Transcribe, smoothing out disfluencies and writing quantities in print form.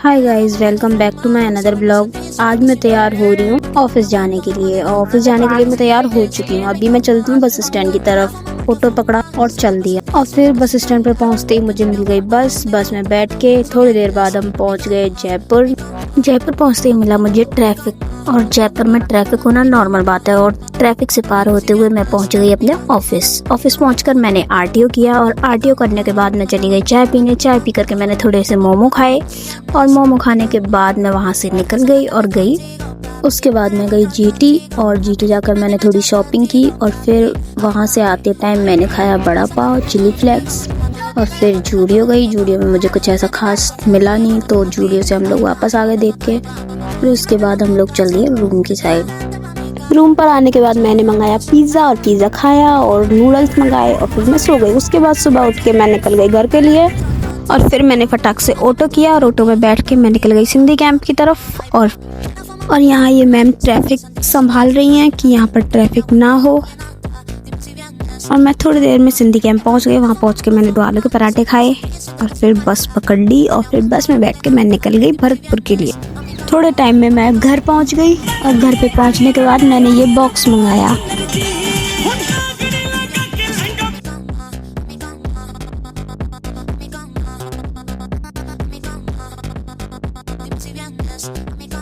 Hi guys, welcome back to my another blog. आज मैं तैयार हो रही हूँ ऑफिस जाने के लिए। मैं तैयार हो चुकी हूँ। अभी मैं चलती हूँ बस स्टैंड की तरफ। ऑटो पकड़ा और चल दिया। और फिर बस स्टैंड पर पहुँचते ही मुझे मिल गई बस में बैठ के थोड़ी देर बाद हम पहुँच गए जयपुर। जयपुर पहुँचते ही मिला मुझे ट्रैफिक, और जयपुर में ट्रैफिक होना नॉर्मल बात है। और ट्रैफिक से पार होते हुए मैं पहुंच गई अपने ऑफिस पहुंचकर मैंने आरटीओ किया, और आरटीओ करने के बाद मैं चली गई चाय पीने। चाय पी करके मैंने थोड़े से मोमो खाए, और मोमो खाने के बाद मैं वहां से निकल गई और गई। उसके बाद मैं गई जीटी, और जीटी जाकर मैंने थोड़ी शॉपिंग की, और फिर वहां से आते टाइम मैंने खाया बड़ा पाव, चिली फ्लेक्स। और फिर जूडियो गई। जूडियो में मुझे कुछ ऐसा खास मिला नहीं, तो जूडियो से हम लोग वापस आ गए देख के। फिर उसके बाद हम लोग चल दिए रूम की साइड। रूम पर आने के बाद मैंने मंगाया पिज़्ज़ा, और पिज़्ज़ा खाया और नूडल्स मंगाए, और फिर मैं सो गई। उसके बाद सुबह उठ के मैं निकल गई घर के लिए, और फिर मैंने फटाक से ऑटो किया, और ऑटो में बैठ के मैं निकल गई सिंधी कैंप की तरफ। और यहाँ ये मैम ट्रैफिक संभाल रही हैं कि यहाँ पर ट्रैफिक ना हो। और मैं थोड़ी देर में सिंधी कैंप पहुँच गई। वहाँ पहुँच के मैंने 2 आलू के पराठे खाए, और फिर बस पकड़ ली, और फिर बस में बैठ के मैं निकल गई भरतपुर के लिए। थोड़े टाइम में मैं घर पहुँच गई, और घर पे पहुँचने के बाद मैंने ये बॉक्स मंगाया।